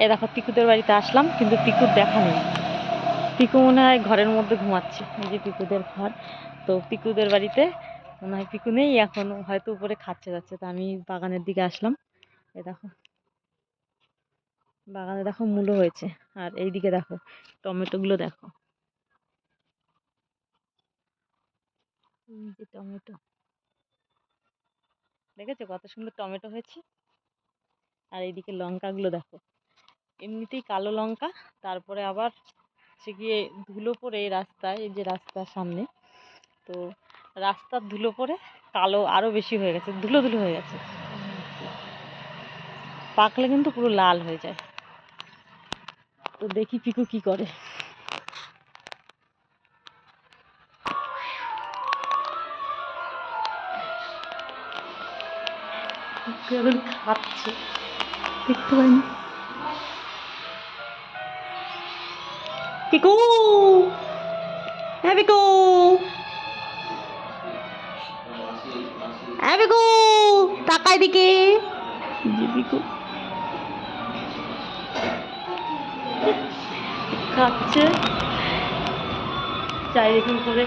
এ দেখো পিকুদের বাড়িতে আসলাম, কিন্তু পিকুর দেখা নেই। পিকু মনে হয় ঘরের মধ্যে ঘুমাচ্ছে, এই যে পিকুদের ঘর। তো পিকুদের বাড়িতে মনে হয় পিকু নেই এখন, হয়তো উপরে খাচ্ছে যাচ্ছে। তো আমি বাগানের দিকে আসলাম। এ দেখো বাগানে দেখো মূলো হয়েছে, আর এইদিকে দেখো টমেটো গুলো দেখো, এই যে টমেটো, দেখেছো কত সুন্দর টমেটো হয়েছে। আর এইদিকে লঙ্কা গুলো দেখো, এমনিতেই কালো লঙ্কা, তারপরে আবার হচ্ছে গিয়ে ধুলো পড়ে এই রাস্তায়, এই যে রাস্তার সামনে, তো রাস্তার ধুলো পড়ে কালো আরো বেশি হয়ে গেছে, ধুলো ধুলো হয়ে গেছে। পাকলে কিন্তু পুরো লাল হয়ে যায়। তো দেখি পিকু কি করে। পিকু এখন খাচ্ছে, দেখতে পাইনি। পিকু, হ্যাঁ পিকু, হ্যাঁ পিকু, তাকাই দিকে। জি পিকু খাচ্ছে চারিদিকে করে।